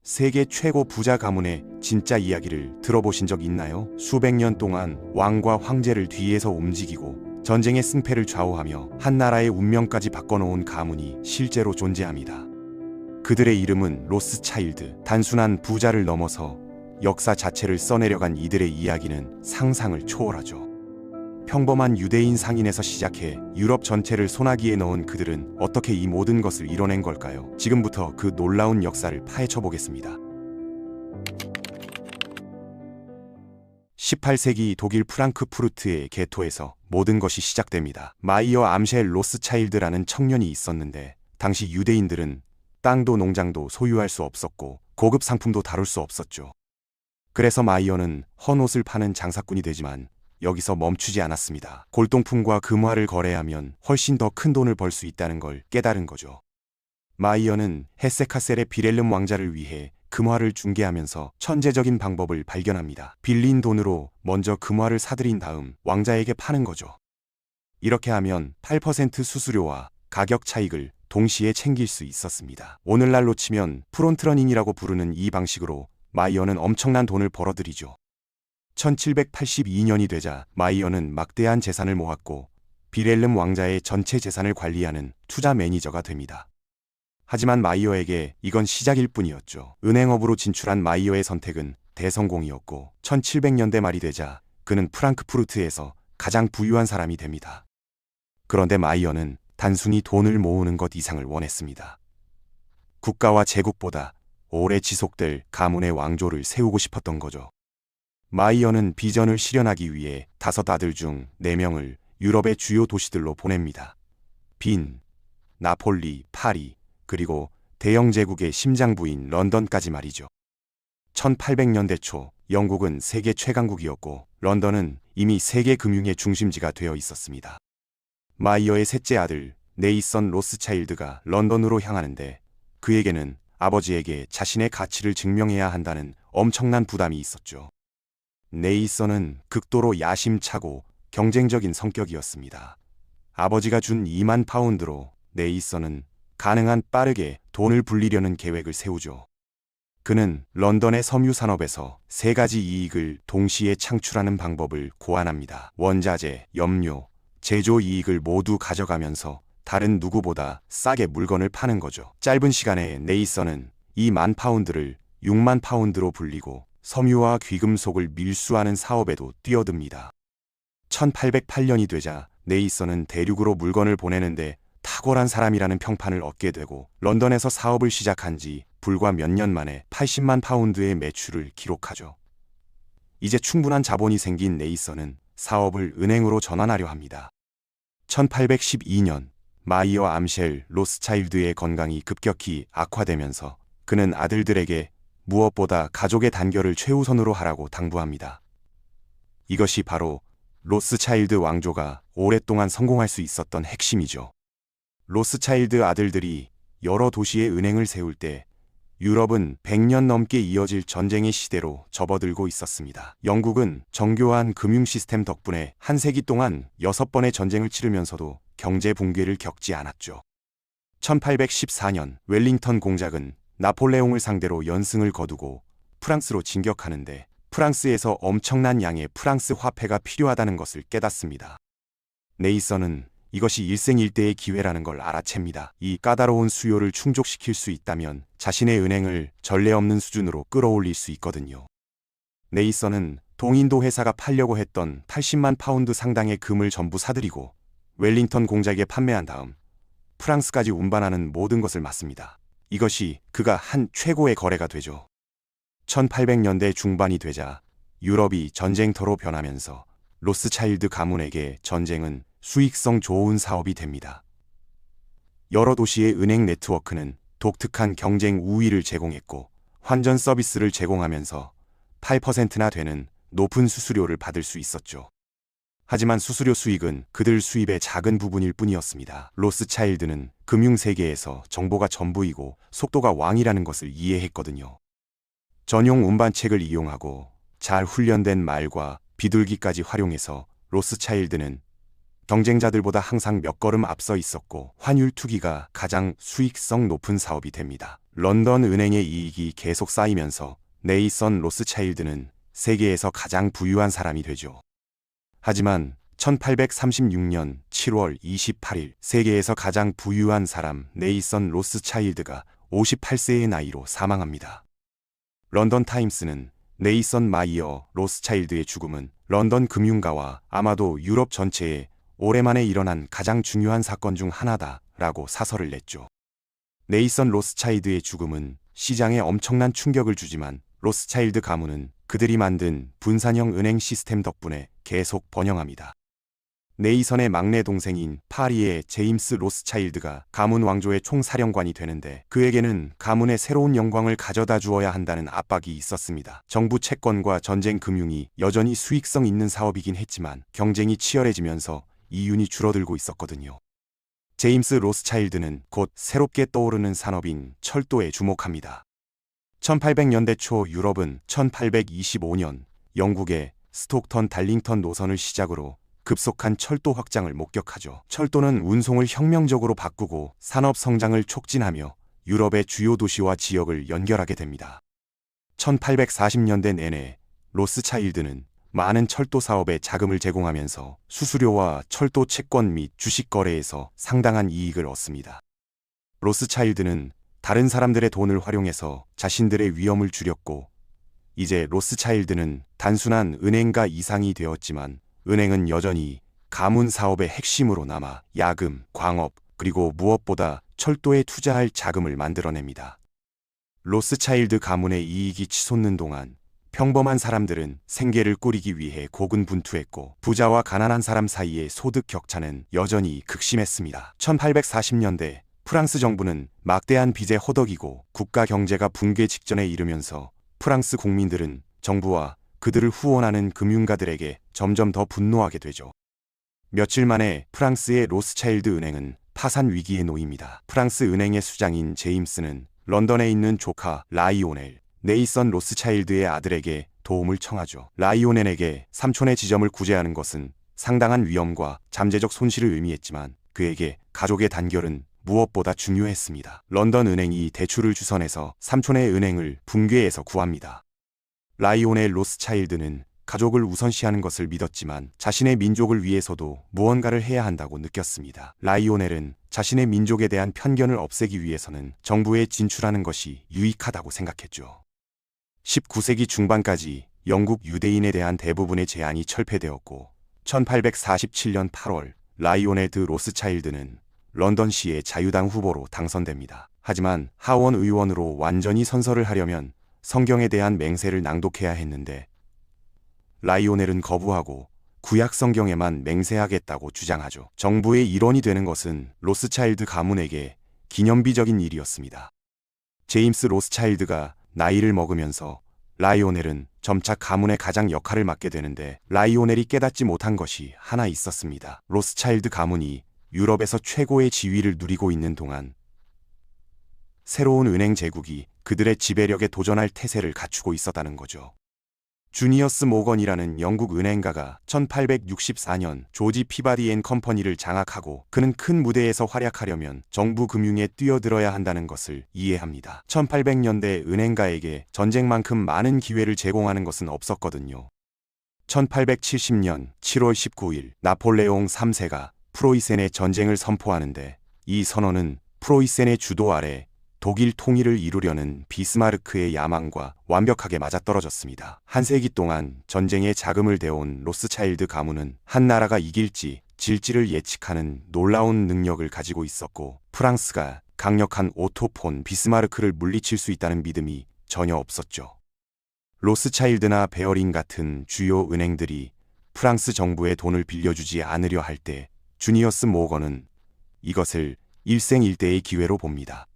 세계 최고 부자 가문의 진짜 이야기를 들어보신 적 있나요? 수백 년 동안 왕과 황제를 뒤에서 움직이고 전쟁의 승패를 좌우하며 한 나라의 운명까지 바꿔놓은 가문이 실제로 존재합니다. 그들의 이름은 로스차일드. 단순한 부자를 넘어서 역사 자체를 써내려간 이들의 이야기는 상상을 초월하죠. 평범한 유대인 상인에서 시작해 유럽 전체를 소나기에 넣은 그들은 어떻게 이 모든 것을 이뤄낸 걸까요? 지금부터 그 놀라운 역사를 파헤쳐 보겠습니다. 18세기 독일 프랑크푸르트의 개토에서 모든 것이 시작됩니다. 마이어 암셸 로스차일드라는 청년이 있었는데 당시 유대인들은 땅도 농장도 소유할 수 없었고 고급 상품도 다룰 수 없었죠. 그래서 마이어는 헌옷을 파는 장사꾼이 되지만 여기서 멈추지 않았습니다. 골동품과 금화를 거래하면 훨씬 더 큰 돈을 벌 수 있다는 걸 깨달은 거죠. 마이어는 헤세카셀의 비렐름 왕자를 위해 금화를 중개하면서 천재적인 방법을 발견합니다. 빌린 돈으로 먼저 금화를 사들인 다음 왕자에게 파는 거죠. 이렇게 하면 8% 수수료와 가격 차익을 동시에 챙길 수 있었습니다. 오늘날로 치면 프론트러닝이라고 부르는 이 방식으로 마이어는 엄청난 돈을 벌어들이죠. 1782년이 되자 마이어는 막대한 재산을 모았고 비렐름 왕자의 전체 재산을 관리하는 투자 매니저가 됩니다. 하지만 마이어에게 이건 시작일 뿐이었죠. 은행업으로 진출한 마이어의 선택은 대성공이었고 1700년대 말이 되자 그는 프랑크푸르트에서 가장 부유한 사람이 됩니다. 그런데 마이어는 단순히 돈을 모으는 것 이상을 원했습니다. 국가와 제국보다 오래 지속될 가문의 왕조를 세우고 싶었던 거죠. 마이어는 비전을 실현하기 위해 5 아들 중 4명을 유럽의 주요 도시들로 보냅니다. 빈, 나폴리, 파리, 그리고 대영 제국의 심장부인 런던까지 말이죠. 1800년대 초 영국은 세계 최강국이었고 런던은 이미 세계 금융의 중심지가 되어 있었습니다. 마이어의 셋째 아들 네이선 로스차일드가 런던으로 향하는데 그에게는 아버지에게 자신의 가치를 증명해야 한다는 엄청난 부담이 있었죠. 네이선은 극도로 야심차고 경쟁적인 성격이었습니다. 아버지가 준 2만 파운드로 네이선은 가능한 빠르게 돈을 불리려는 계획을 세우죠. 그는 런던의 섬유 산업에서 3가지 이익을 동시에 창출하는 방법을 고안합니다. 원자재, 염료, 제조 이익을 모두 가져가면서 다른 누구보다 싸게 물건을 파는 거죠. 짧은 시간에 네이선은 2만 파운드를 6만 파운드로 불리고 섬유와 귀금속을 밀수하는 사업에도 뛰어듭니다. 1808년이 되자 네이선은 대륙으로 물건을 보내는데 탁월한 사람이라는 평판을 얻게 되고 런던에서 사업을 시작한 지 불과 몇 년 만에 80만 파운드의 매출을 기록하죠. 이제 충분한 자본이 생긴 네이선은 사업을 은행으로 전환하려 합니다. 1812년 마이어 암셸 로스차일드의 건강이 급격히 악화되면서 그는 아들들에게 무엇보다 가족의 단결을 최우선으로 하라고 당부합니다. 이것이 바로 로스차일드 왕조가 오랫동안 성공할 수 있었던 핵심이죠. 로스차일드 아들들이 여러 도시에 은행을 세울 때 유럽은 100년 넘게 이어질 전쟁의 시대로 접어들고 있었습니다. 영국은 정교한 금융 시스템 덕분에 한 세기 동안 6번의 전쟁을 치르면서도 경제 붕괴를 겪지 않았죠. 1814년 웰링턴 공작은 나폴레옹을 상대로 연승을 거두고 프랑스로 진격하는데 프랑스에서 엄청난 양의 프랑스 화폐가 필요하다는 것을 깨닫습니다. 네이선은 이것이 일생일대의 기회라는 걸 알아챕니다. 이 까다로운 수요를 충족시킬 수 있다면 자신의 은행을 전례 없는 수준으로 끌어올릴 수 있거든요. 네이선은 동인도 회사가 팔려고 했던 80만 파운드 상당의 금을 전부 사들이고 웰링턴 공작에 판매한 다음 프랑스까지 운반하는 모든 것을 맡습니다. 이것이 그가 한 최고의 거래가 되죠. 1800년대 중반이 되자 유럽이 전쟁터로 변하면서 로스차일드 가문에게 전쟁은 수익성 좋은 사업이 됩니다. 여러 도시의 은행 네트워크는 독특한 경쟁 우위를 제공했고 환전 서비스를 제공하면서 8%나 되는 높은 수수료를 받을 수 있었죠. 하지만 수수료 수익은 그들 수입의 작은 부분일 뿐이었습니다. 로스차일드는 금융세계에서 정보가 전부이고 속도가 왕이라는 것을 이해했거든요. 전용 운반책을 이용하고 잘 훈련된 말과 비둘기까지 활용해서 로스차일드는 경쟁자들보다 항상 몇 걸음 앞서 있었고 환율 투기가 가장 수익성 높은 사업이 됩니다. 런던 은행의 이익이 계속 쌓이면서 네이선 로스차일드는 세계에서 가장 부유한 사람이 되죠. 하지만 1836년 7월 28일 세계에서 가장 부유한 사람 네이선 로스차일드가 58세의 나이로 사망합니다. 런던 타임스는 네이선 마이어 로스차일드의 죽음은 런던 금융가와 아마도 유럽 전체에 오랜만에 일어난 가장 중요한 사건 중 하나다 라고 사설을 냈죠. 네이선 로스차일드의 죽음은 시장에 엄청난 충격을 주지만 로스차일드 가문은 그들이 만든 분산형 은행 시스템 덕분에 계속 번영합니다. 네이선의 막내 동생인 파리의 제임스 로스차일드가 가문 왕조의 총사령관이 되는데 그에게는 가문의 새로운 영광을 가져다 주어야 한다는 압박이 있었습니다. 정부 채권과 전쟁 금융이 여전히 수익성 있는 사업이긴 했지만 경쟁이 치열해지면서 이윤이 줄어들고 있었거든요. 제임스 로스차일드는 곧 새롭게 떠오르는 산업인 철도에 주목합니다. 1800년대 초 유럽은 1825년 영국의 스톡턴 달링턴 노선을 시작으로 급속한 철도 확장을 목격하죠. 철도는 운송을 혁명적으로 바꾸고 산업 성장을 촉진하며 유럽의 주요 도시와 지역을 연결하게 됩니다. 1840년대 내내 로스차일드는 많은 철도 사업에 자금을 제공하면서 수수료와 철도 채권 및 주식 거래에서 상당한 이익을 얻습니다. 로스차일드는 다른 사람들의 돈을 활용해서 자신들의 위험을 줄였고 이제 로스차일드는 단순한 은행가 이상이 되었지만 은행은 여전히 가문 사업의 핵심으로 남아 야금, 광업, 그리고 무엇보다 철도에 투자할 자금을 만들어냅니다. 로스차일드 가문의 이익이 치솟는 동안 평범한 사람들은 생계를 꾸리기 위해 고군분투했고 부자와 가난한 사람 사이의 소득 격차는 여전히 극심했습니다. 1840년대 프랑스 정부는 막대한 빚에 허덕이고 국가 경제가 붕괴 직전에 이르면서 프랑스 국민들은 정부와 그들을 후원하는 금융가들에게 점점 더 분노하게 되죠. 며칠 만에 프랑스의 로스차일드 은행은 파산 위기에 놓입니다. 프랑스 은행의 수장인 제임스는 런던에 있는 조카 라이오넬, 네이선 로스차일드의 아들에게 도움을 청하죠. 라이오넬에게 삼촌의 지점을 구제하는 것은 상당한 위험과 잠재적 손실을 의미했지만 그에게 가족의 단결은 무엇보다 중요했습니다. 런던 은행이 대출을 주선해서 삼촌의 은행을 붕괴에서 구합니다. 라이오넬 로스차일드는 가족을 우선시하는 것을 믿었지만 자신의 민족을 위해서도 무언가를 해야 한다고 느꼈습니다. 라이오넬은 자신의 민족에 대한 편견을 없애기 위해서는 정부에 진출하는 것이 유익하다고 생각했죠. 19세기 중반까지 영국 유대인에 대한 대부분의 제한이 철폐되었고 1847년 8월 라이오넬 드 로스차일드는 런던시의 자유당 후보로 당선됩니다. 하지만 하원 의원으로 완전히 선서를 하려면 성경에 대한 맹세를 낭독해야 했는데 라이오넬은 거부하고 구약 성경에만 맹세하겠다고 주장하죠. 정부의 일원이 되는 것은 로스차일드 가문에게 기념비적인 일이었습니다. 제임스 로스차일드가 나이를 먹으면서 라이오넬은 점차 가문의 가장 역할을 맡게 되는데 라이오넬이 깨닫지 못한 것이 하나 있었습니다. 로스차일드 가문이 유럽에서 최고의 지위를 누리고 있는 동안 새로운 은행 제국이 그들의 지배력에 도전할 태세를 갖추고 있었다는 거죠. 주니어스 모건이라는 영국 은행가가 1864년 조지 피바디 앤 컴퍼니를 장악하고 그는 큰 무대에서 활약하려면 정부 금융에 뛰어들어야 한다는 것을 이해합니다. 1800년대 은행가에게 전쟁만큼 많은 기회를 제공하는 것은 없었거든요. 1870년 7월 19일 나폴레옹 3세가 프로이센의 전쟁을 선포하는데 이 선언은 프로이센의 주도 아래 독일 통일을 이루려는 비스마르크의 야망과 완벽하게 맞아떨어졌습니다. 한 세기 동안 전쟁에 자금을 대온 로스차일드 가문은 한 나라가 이길지 질지를 예측하는 놀라운 능력을 가지고 있었고 프랑스가 강력한 오토 폰 비스마르크를 물리칠 수 있다는 믿음이 전혀 없었죠. 로스차일드나 베어링 같은 주요 은행들이 프랑스 정부의 돈을 빌려주지 않으려 할 때 주니어스 모건은 이것을 일생일대의 기회로 봅니다.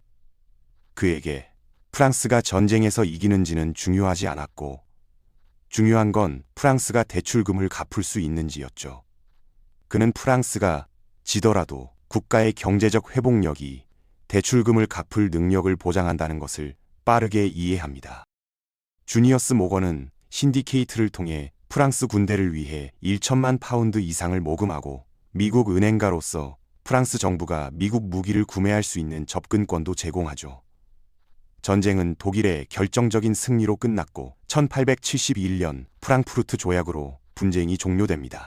그에게 프랑스가 전쟁에서 이기는지는 중요하지 않았고 중요한 건 프랑스가 대출금을 갚을 수 있는지였죠. 그는 프랑스가 지더라도 국가의 경제적 회복력이 대출금을 갚을 능력을 보장한다는 것을 빠르게 이해합니다. 주니어스 모건은 신디케이트를 통해 프랑스 군대를 위해 1천만 파운드 이상을 모금하고 미국 은행가로서 프랑스 정부가 미국 무기를 구매할 수 있는 접근권도 제공하죠. 전쟁은 독일의 결정적인 승리로 끝났고 1871년 프랑크푸르트 조약으로 분쟁이 종료됩니다.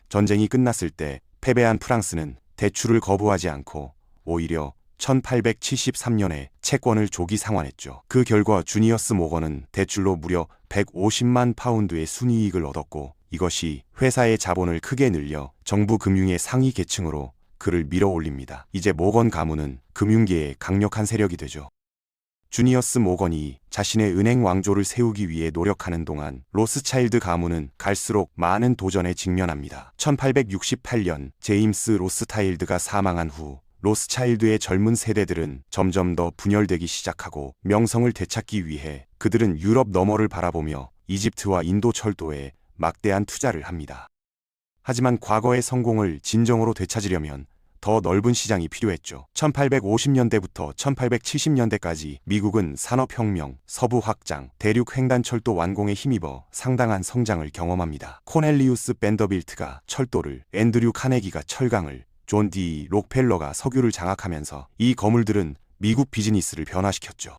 전쟁이 끝났을 때 패배한 프랑스는 대출을 거부하지 않고 오히려 1873년에 채권을 조기 상환했죠. 그 결과 주니어스 모건은 대출로 무려 150만 파운드의 순이익을 얻었고 이것이 회사의 자본을 크게 늘려 정부 금융의 상위 계층으로 그를 밀어올립니다. 이제 모건 가문은 금융계의 강력한 세력이 되죠. 주니어스 모건이 자신의 은행 왕조를 세우기 위해 노력하는 동안 로스차일드 가문은 갈수록 많은 도전에 직면합니다. 1868년 제임스 로스차일드가 사망한 후 로스차일드의 젊은 세대들은 점점 더 분열되기 시작하고 명성을 되찾기 위해 그들은 유럽 너머를 바라보며 이집트와 인도 철도에 막대한 투자를 합니다. 하지만 과거의 성공을 진정으로 되찾으려면 더 넓은 시장이 필요했죠. 1850년대부터 1870년대까지 미국은 산업혁명, 서부 확장, 대륙 횡단철도 완공에 힘입어 상당한 성장을 경험합니다. 코넬리우스 밴더빌트가 철도를, 앤드류 카네기가 철강을, 존 D. 록펠러가 석유를 장악하면서 이 거물들은 미국 비즈니스를 변화시켰죠.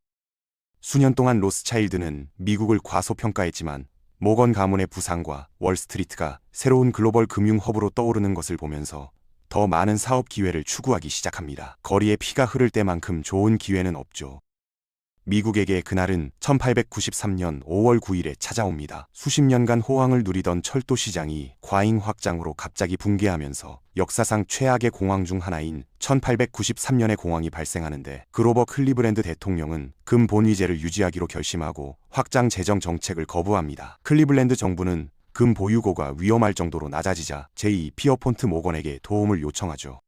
수년 동안 로스차일드는 미국을 과소평가했지만 모건 가문의 부상과 월스트리트가 새로운 글로벌 금융 허브로 떠오르는 것을 보면서 더 많은 사업 기회를 추구하기 시작합니다. 거리에 피가 흐를 때만큼 좋은 기회는 없죠. 미국에게 그날은 1893년 5월 9일에 찾아옵니다. 수십 년간 호황을 누리던 철도 시장이 과잉 확장으로 갑자기 붕괴하면서 역사상 최악의 공황 중 하나인 1893년의 공황이 발생하는데 그로버 클리브랜드 대통령은 금 본위제를 유지하기로 결심하고 확장 재정 정책을 거부합니다. 클리블랜드 정부는 금 보유고가 위험할 정도로 낮아지자 제2 피어폰트 모건에게 도움을 요청하죠.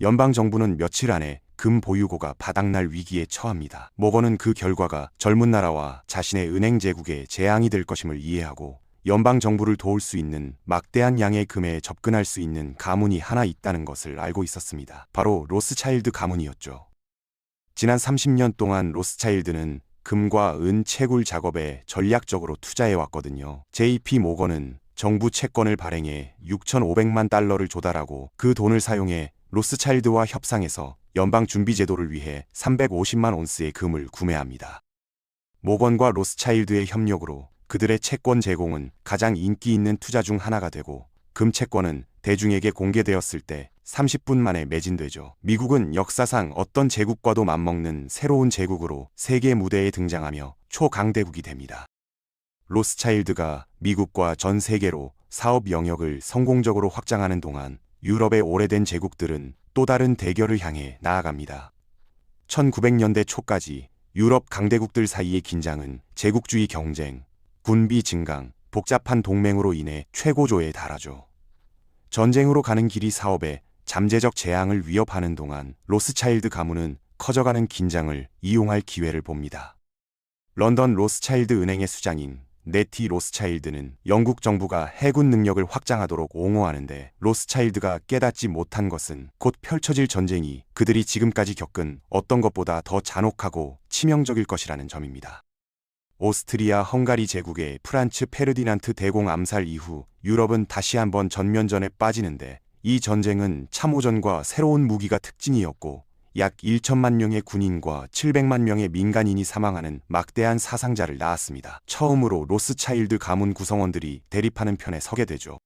연방정부는 며칠 안에 금 보유고가 바닥날 위기에 처합니다. 모건은 그 결과가 젊은 나라와 자신의 은행 제국에 재앙이 될 것임을 이해하고 연방정부를 도울 수 있는 막대한 양의 금에 접근할 수 있는 가문이 하나 있다는 것을 알고 있었습니다. 바로 로스차일드 가문이었죠. 지난 30년 동안 로스차일드는 금과 은 채굴 작업에 전략적으로 투자해왔거든요. JP 모건은 정부 채권을 발행해 6,500만 달러를 조달하고 그 돈을 사용해 로스차일드와 협상해서 연방준비제도를 위해 350만 온스의 금을 구매합니다. 모건과 로스차일드의 협력으로 그들의 채권 제공은 가장 인기 있는 투자 중 하나가 되고 금 채권은 대중에게 공개되었을 때 30분 만에 매진되죠. 미국은 역사상 어떤 제국과도 맞먹는 새로운 제국으로 세계 무대에 등장하며 초강대국이 됩니다. 로스차일드가 미국과 전 세계로 사업 영역을 성공적으로 확장하는 동안 유럽의 오래된 제국들은 또 다른 대결을 향해 나아갑니다. 1900년대 초까지 유럽 강대국들 사이의 긴장은 제국주의 경쟁, 군비 증강, 복잡한 동맹으로 인해 최고조에 달하죠. 전쟁으로 가는 길이 사업에 잠재적 재앙을 위협하는 동안 로스차일드 가문은 커져가는 긴장을 이용할 기회를 봅니다. 런던 로스차일드 은행의 수장인 네티 로스차일드는 영국 정부가 해군 능력을 확장하도록 옹호하는데 로스차일드가 깨닫지 못한 것은 곧 펼쳐질 전쟁이 그들이 지금까지 겪은 어떤 것보다 더 잔혹하고 치명적일 것이라는 점입니다. 오스트리아 헝가리 제국의 프란츠 페르디난트 대공 암살 이후 유럽은 다시 한번 전면전에 빠지는데 이 전쟁은 참호전과 새로운 무기가 특징이었고 약 1천만 명의 군인과 700만 명의 민간인이 사망하는 막대한 사상자를 낳았습니다. 처음으로 로스차일드 가문 구성원들이 대립하는 편에 서게 되죠.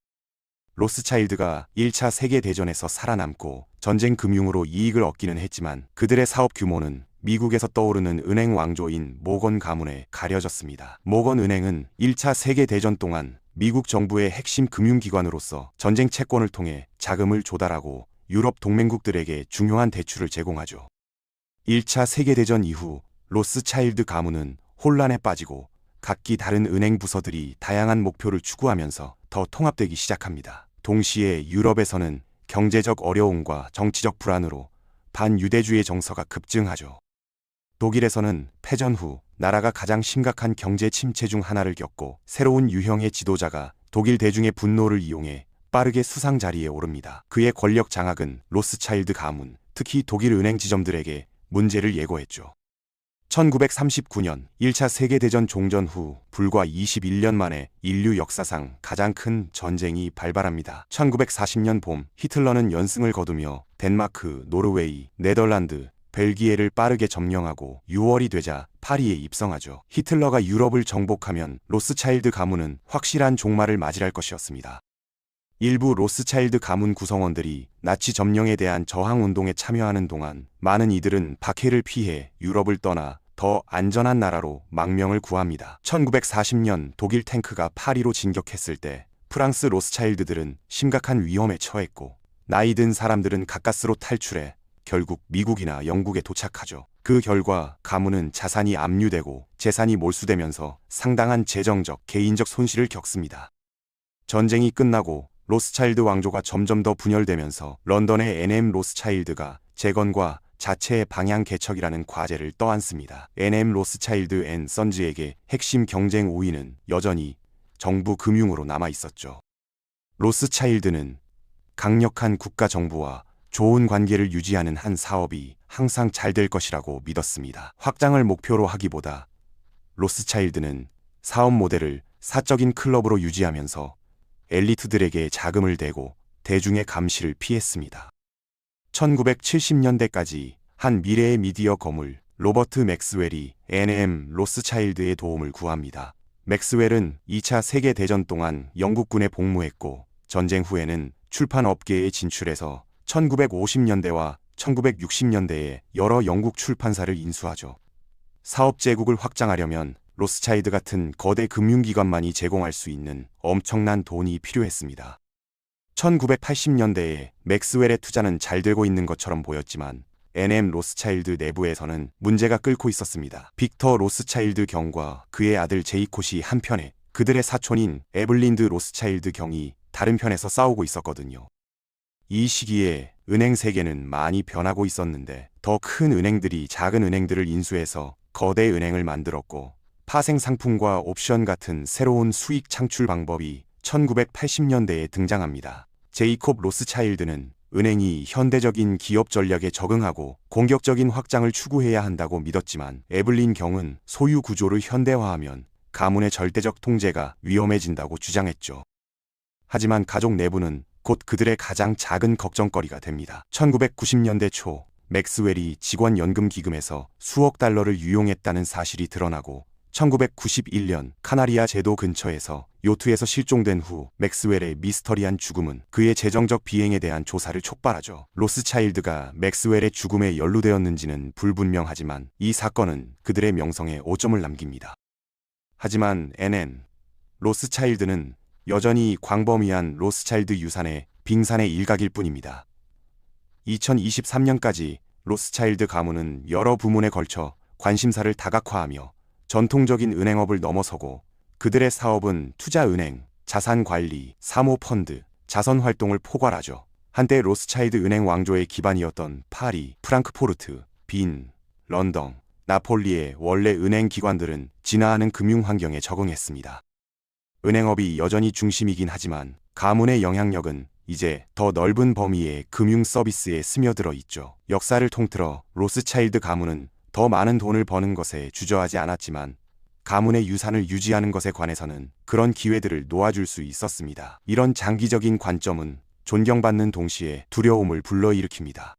로스차일드가 1차 세계대전에서 살아남고 전쟁 금융으로 이익을 얻기는 했지만 그들의 사업 규모는 미국에서 떠오르는 은행 왕조인 모건 가문에 가려졌습니다. 모건 은행은 1차 세계대전 동안 미국 정부의 핵심 금융기관으로서 전쟁 채권을 통해 자금을 조달하고 유럽 동맹국들에게 중요한 대출을 제공하죠. 1차 세계대전 이후 로스차일드 가문은 혼란에 빠지고 각기 다른 은행 부서들이 다양한 목표를 추구하면서 더 통합되기 시작합니다. 동시에 유럽에서는 경제적 어려움과 정치적 불안으로 반유대주의 정서가 급증하죠. 독일에서는 패전 후 나라가 가장 심각한 경제 침체 중 하나를 겪고 새로운 유형의 지도자가 독일 대중의 분노를 이용해 빠르게 수상 자리에 오릅니다. 그의 권력 장악은 로스차일드 가문, 특히 독일 은행 지점들에게 문제를 예고했죠. 1939년 1차 세계대전 종전 후 불과 21년 만에 인류 역사상 가장 큰 전쟁이 발발합니다. 1940년 봄 히틀러는 연승을 거두며 덴마크, 노르웨이, 네덜란드, 벨기에를 빠르게 점령하고 6월이 되자 파리에 입성하죠. 히틀러가 유럽을 정복하면 로스차일드 가문은 확실한 종말을 맞이할 것이었습니다. 일부 로스차일드 가문 구성원들이 나치 점령에 대한 저항운동에 참여하는 동안 많은 이들은 박해를 피해 유럽을 떠나 더 안전한 나라로 망명을 구합니다. 1940년 독일 탱크가 파리로 진격했을 때 프랑스 로스차일드들은 심각한 위험에 처했고 나이 든 사람들은 가까스로 탈출해 결국 미국이나 영국에 도착하죠. 그 결과 가문은 자산이 압류되고 재산이 몰수되면서 상당한 재정적, 개인적 손실을 겪습니다. 전쟁이 끝나고 로스차일드 왕조가 점점 더 분열되면서 런던의 N.M. 로스차일드가 재건과 자체의 방향 개척이라는 과제를 떠안습니다. N.M. 로스차일드 앤 선즈에게 핵심 경쟁 우위는 여전히 정부 금융으로 남아 있었죠. 로스차일드는 강력한 국가 정부와 좋은 관계를 유지하는 한 사업이 항상 잘 될 것이라고 믿었습니다. 확장을 목표로 하기보다 로스차일드는 사업 모델을 사적인 클럽으로 유지하면서 엘리트들에게 자금을 대고 대중의 감시를 피했습니다. 1970년대까지 한 미래의 미디어 거물 로버트 맥스웰이 N.M. 로스차일드의 도움을 구합니다. 맥스웰은 2차 세계대전 동안 영국군에 복무했고 전쟁 후에는 출판업계에 진출해서 1950년대와 1960년대에 여러 영국 출판사를 인수하죠. 사업 제국을 확장하려면 로스차일드 같은 거대 금융기관만이 제공할 수 있는 엄청난 돈이 필요했습니다. 1980년대에 맥스웰의 투자는 잘 되고 있는 것처럼 보였지만 N.M. 로스차일드 내부에서는 문제가 끓고 있었습니다. 빅터 로스차일드 경과 그의 아들 제이콧이 한편에 그들의 사촌인 에블린드 로스차일드 경이 다른 편에서 싸우고 있었거든요. 이 시기에 은행 세계는 많이 변하고 있었는데 더 큰 은행들이 작은 은행들을 인수해서 거대 은행을 만들었고 파생 상품과 옵션 같은 새로운 수익 창출 방법이 1980년대에 등장합니다. 제이콥 로스차일드는 은행이 현대적인 기업 전략에 적응하고 공격적인 확장을 추구해야 한다고 믿었지만 에블린 경은 소유 구조를 현대화하면 가문의 절대적 통제가 위험해진다고 주장했죠. 하지만 가족 내부는 곧 그들의 가장 작은 걱정거리가 됩니다. 1990년대 초 맥스웰이 직원연금기금에서 수억 달러를 유용했다는 사실이 드러나고 1991년 카나리아 제도 근처에서 요트에서 실종된 후 맥스웰의 미스터리한 죽음은 그의 재정적 비행에 대한 조사를 촉발하죠. 로스차일드가 맥스웰의 죽음에 연루되었는지는 불분명하지만 이 사건은 그들의 명성에 오점을 남깁니다. 하지만 N.M. 로스차일드는 여전히 광범위한 로스차일드 유산의 빙산의 일각일 뿐입니다. 2023년까지 로스차일드 가문은 여러 부문에 걸쳐 관심사를 다각화하며 전통적인 은행업을 넘어서고 그들의 사업은 투자은행, 자산관리, 사모펀드, 자선활동을 포괄하죠. 한때 로스차일드 은행 왕조의 기반이었던 파리, 프랑크포르트, 빈, 런던, 나폴리의 원래 은행 기관들은 진화하는 금융 환경에 적응했습니다. 은행업이 여전히 중심이긴 하지만 가문의 영향력은 이제 더 넓은 범위의 금융 서비스에 스며들어 있죠. 역사를 통틀어 로스차일드 가문은 더 많은 돈을 버는 것에 주저하지 않았지만 가문의 유산을 유지하는 것에 관해서는 그런 기회들을 놓아줄 수 있었습니다. 이런 장기적인 관점은 존경받는 동시에 두려움을 불러일으킵니다.